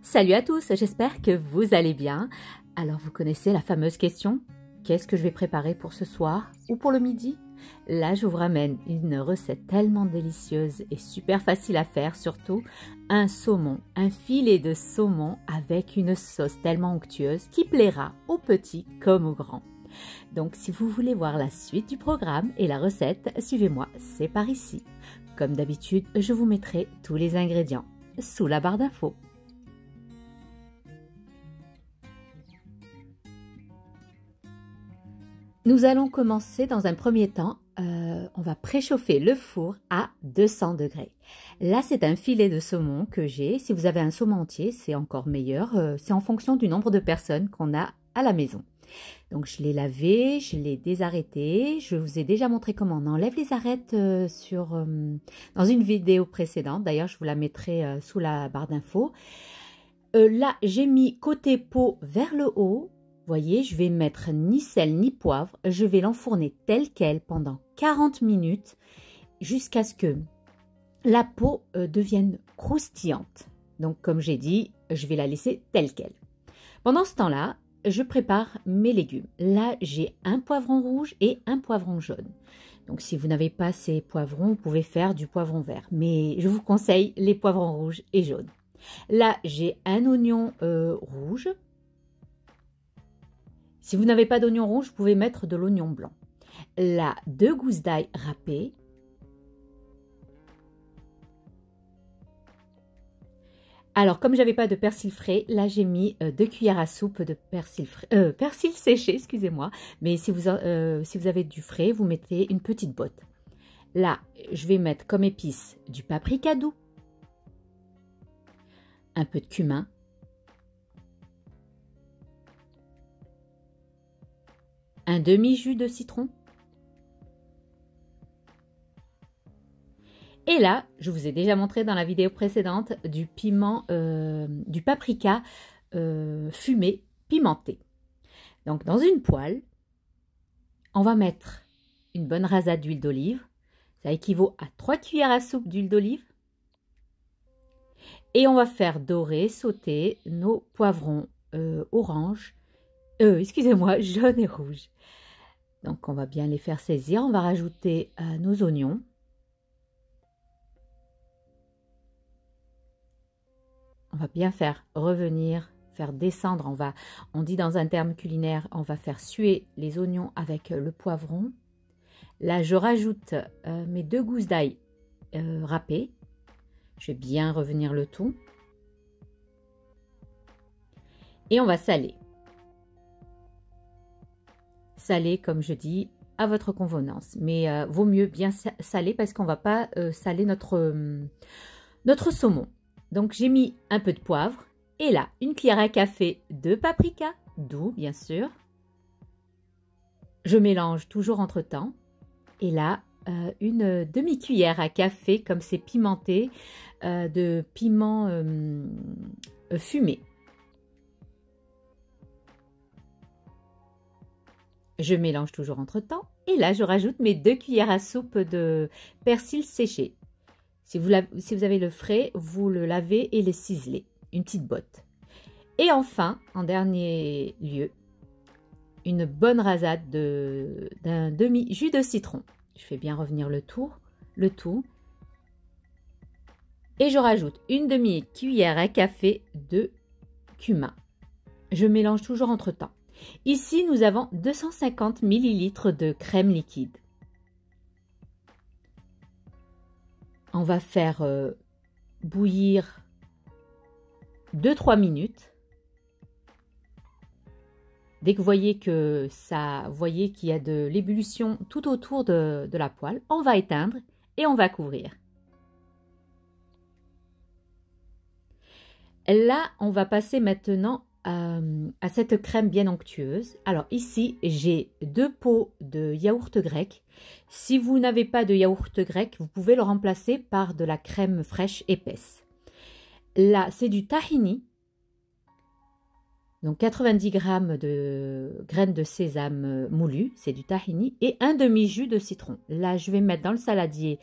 Salut à tous, j'espère que vous allez bien. Alors vous connaissez la fameuse question, qu'est-ce que je vais préparer pour ce soir ou pour le midi? Là je vous ramène une recette tellement délicieuse et super facile à faire, surtout un saumon, un filet de saumon avec une sauce tellement onctueuse qui plaira aux petits comme aux grands. Donc si vous voulez voir la suite du programme et la recette, suivez-moi, c'est par ici. Comme d'habitude, je vous mettrai tous les ingrédients sous la barre d'infos. Nous allons commencer dans un premier temps, on va préchauffer le four à 200 degrés. Là, c'est un filet de saumon que j'ai. Si vous avez un saumon entier, c'est encore meilleur. C'est en fonction du nombre de personnes qu'on a à la maison. Donc, je l'ai lavé, je l'ai désarrêté. Je vous ai déjà montré comment on enlève les arêtes dans une vidéo précédente. D'ailleurs, je vous la mettrai sous la barre d'infos. Là, j'ai mis côté peau vers le haut. Voyez, je vais mettre ni sel ni poivre, je vais l'enfourner tel quel pendant 40 minutes jusqu'à ce que la peau devienne croustillante. Donc comme j'ai dit, je vais la laisser telle quelle. Pendant ce temps-là, je prépare mes légumes. Là, j'ai un poivron rouge et un poivron jaune. Donc si vous n'avez pas ces poivrons, vous pouvez faire du poivron vert. Mais je vous conseille les poivrons rouges et jaunes. Là, j'ai un oignon rouge. Si vous n'avez pas d'oignon rouge, vous pouvez mettre de l'oignon blanc. Là, 2 gousses d'ail râpées. Alors, comme j'avais pas de persil frais, là j'ai mis 2 cuillères à soupe de persil frais, persil séché, excusez-moi. Mais si vous avez du frais, vous mettez une petite botte. Là, je vais mettre comme épice du paprika doux, un peu de cumin, un demi-jus de citron. Et là, je vous ai déjà montré dans la vidéo précédente du piment, du paprika fumé, pimenté. Donc dans une poêle, on va mettre une bonne rasade d'huile d'olive. Ça équivaut à 3 cuillères à soupe d'huile d'olive. Et on va faire dorer, sauter nos poivrons orange, excusez-moi, jaune et rouge. Donc on va bien les faire saisir. On va rajouter nos oignons. On va bien faire revenir, faire descendre. On dit dans un terme culinaire, on va faire suer les oignons avec le poivron. Là, je rajoute mes 2 gousses d'ail râpées. Je vais bien revenir le tout. Et on va saler. Saler, comme je dis, à votre convenance. Mais vaut mieux bien saler parce qu'on ne va pas saler notre saumon. Donc, j'ai mis un peu de poivre. Et là, une cuillère à café de paprika, doux, bien sûr. Je mélange toujours entre-temps. Et là, une demi-cuillère à café, comme c'est pimenté, de piment fumé. Je mélange toujours entre-temps. Et là, je rajoute mes 2 cuillères à soupe de persil séché. Si vous avez le frais, vous le lavez et le ciselez. Une petite botte. Et enfin, en dernier lieu, une bonne rasade d'un demi-jus de citron. Je fais bien revenir le tout. Et je rajoute une demi-cuillère à café de cumin. Je mélange toujours entre-temps. Ici, nous avons 250 ml de crème liquide. On va faire bouillir 2-3 minutes. Dès que vous voyez qu'il y a de l'ébullition tout autour de la poêle, on va éteindre et on va couvrir. Là, on va passer maintenant à cette crème bien onctueuse. Alors ici, j'ai 2 pots de yaourt grec. Si vous n'avez pas de yaourt grec, vous pouvez le remplacer par de la crème fraîche épaisse. Là, c'est du tahini. Donc 90 g de graines de sésame moulues, c'est du tahini. Et un demi-jus de citron. Là, je vais mettre dans le saladier,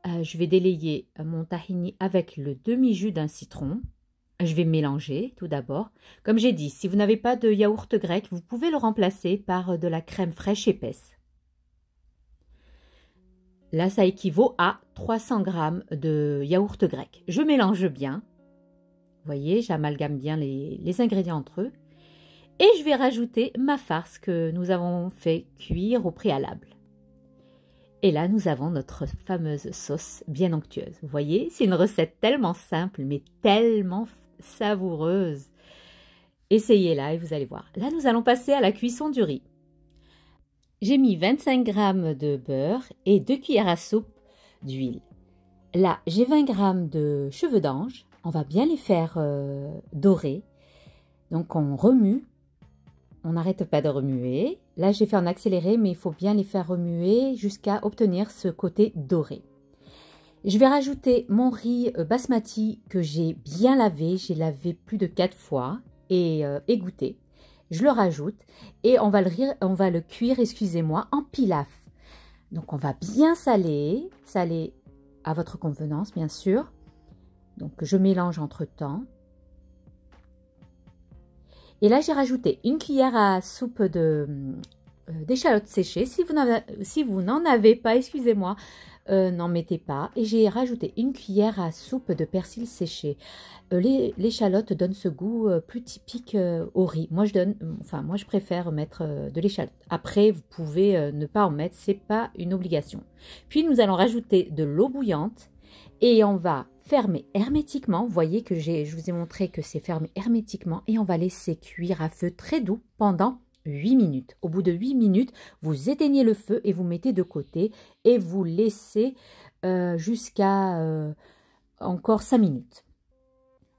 je vais délayer mon tahini avec le demi-jus d'un citron. Je vais mélanger tout d'abord. Comme j'ai dit, si vous n'avez pas de yaourt grec, vous pouvez le remplacer par de la crème fraîche épaisse. Là, ça équivaut à 300 g de yaourt grec. Je mélange bien. Vous voyez, j'amalgame bien les ingrédients entre eux. Et je vais rajouter ma farce que nous avons fait cuire au préalable. Et là, nous avons notre fameuse sauce bien onctueuse. Vous voyez, c'est une recette tellement simple, mais tellement savoureuse. Essayez-la et vous allez voir. Là, nous allons passer à la cuisson du riz. J'ai mis 25 g de beurre et 2 cuillères à soupe d'huile. Là, j'ai 20 g de cheveux d'ange. On va bien les faire dorer. Donc, on remue. On n'arrête pas de remuer. Là, j'ai fait en accéléré, mais il faut bien les faire remuer jusqu'à obtenir ce côté doré. Je vais rajouter mon riz basmati que j'ai bien lavé. J'ai lavé plus de 4 fois et égoutté. Je le rajoute et on va le cuire, excusez-moi, en pilaf. Donc, on va bien saler à votre convenance, bien sûr. Donc, je mélange entre-temps. Et là, j'ai rajouté une cuillère à soupe d'échalotes séchées. Si vous n'en avez pas, excusez-moi, n'en mettez pas. Et j'ai rajouté une cuillère à soupe de persil séché. L'échalote donne ce goût plus typique au riz. Moi, je préfère mettre de l'échalote. Après, vous pouvez ne pas en mettre, c'est pas une obligation. Puis, nous allons rajouter de l'eau bouillante et on va fermer hermétiquement. Vous voyez que je vous ai montré que c'est fermé hermétiquement et on va laisser cuire à feu très doux pendant 8 minutes. Au bout de 8 minutes, vous éteignez le feu et vous mettez de côté et vous laissez jusqu'à encore 5 minutes.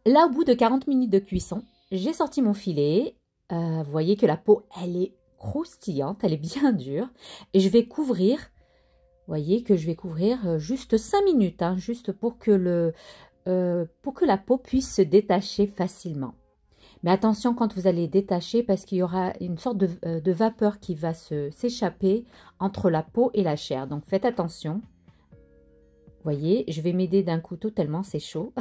Là, au bout de 40 minutes de cuisson, j'ai sorti mon filet. Vous voyez que la peau, elle est croustillante, elle est bien dure. Et je vais couvrir, vous voyez que je vais couvrir juste 5 minutes, hein, juste pour que la peau puisse se détacher facilement. Mais attention quand vous allez détacher parce qu'il y aura une sorte de vapeur qui va s'échapper entre la peau et la chair. Donc faites attention. Vous voyez, je vais m'aider d'un couteau tellement c'est chaud.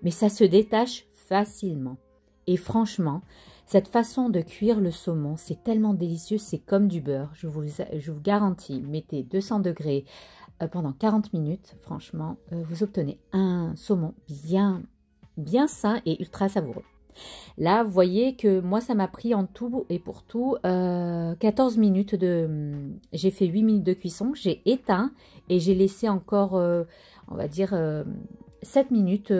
Mais ça se détache facilement. Et franchement, cette façon de cuire le saumon, c'est tellement délicieux, c'est comme du beurre. Je vous garantis, mettez 200 degrés pendant 40 minutes. Franchement, vous obtenez un saumon bien sain et ultra savoureux. Là, vous voyez que moi, ça m'a pris en tout et pour tout 14 minutes j'ai fait 8 minutes de cuisson, j'ai éteint et j'ai laissé encore, on va dire, 7 minutes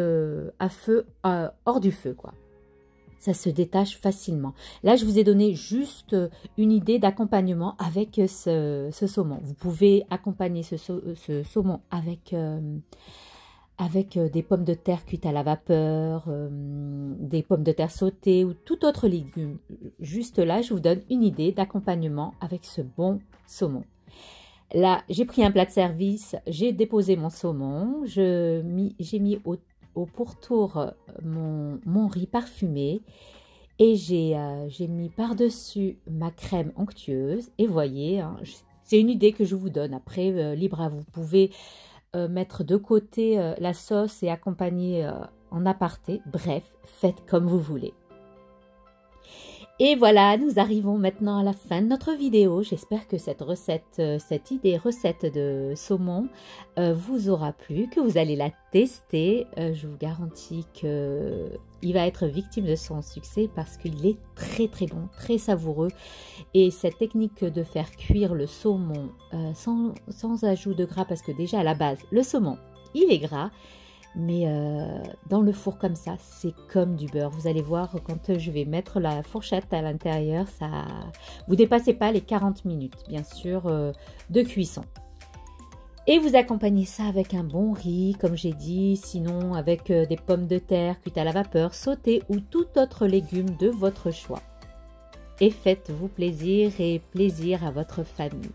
à feu, hors du feu, quoi. Ça se détache facilement. Là, je vous ai donné juste une idée d'accompagnement avec ce saumon. Vous pouvez accompagner ce saumon avec des pommes de terre cuites à la vapeur, des pommes de terre sautées ou tout autre légume. Juste là, je vous donne une idée d'accompagnement avec ce bon saumon. Là, j'ai pris un plat de service, j'ai déposé mon saumon, j'ai mis au pourtour mon riz parfumé et j'ai mis par-dessus ma crème onctueuse. Et voyez, hein, c'est une idée que je vous donne. Après, libre à vous. Vous pouvez mettre de côté la sauce et accompagner en aparté. Bref, faites comme vous voulez. Et voilà, nous arrivons maintenant à la fin de notre vidéo. J'espère que cette idée recette de saumon vous aura plu, que vous allez la tester. Je vous garantis qu'il va être victime de son succès parce qu'il est très très bon, très savoureux. Et cette technique de faire cuire le saumon sans ajout de gras, parce que déjà à la base, le saumon, il est gras. Mais dans le four comme ça, c'est comme du beurre. Vous allez voir quand je vais mettre la fourchette à l'intérieur, vous dépassez pas les 40 minutes, bien sûr, de cuisson. Et vous accompagnez ça avec un bon riz, comme j'ai dit, sinon avec des pommes de terre cuites à la vapeur, sautées ou tout autre légume de votre choix. Et faites-vous plaisir et plaisir à votre famille.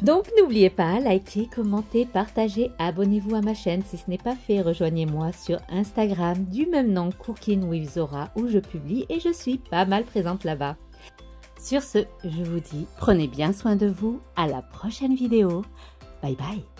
Donc n'oubliez pas, likez, commentez, partagez, abonnez-vous à ma chaîne si ce n'est pas fait. Rejoignez-moi sur Instagram du même nom, Cooking with Zora, où je publie et je suis pas mal présente là-bas. Sur ce, je vous dis, prenez bien soin de vous, à la prochaine vidéo. Bye bye.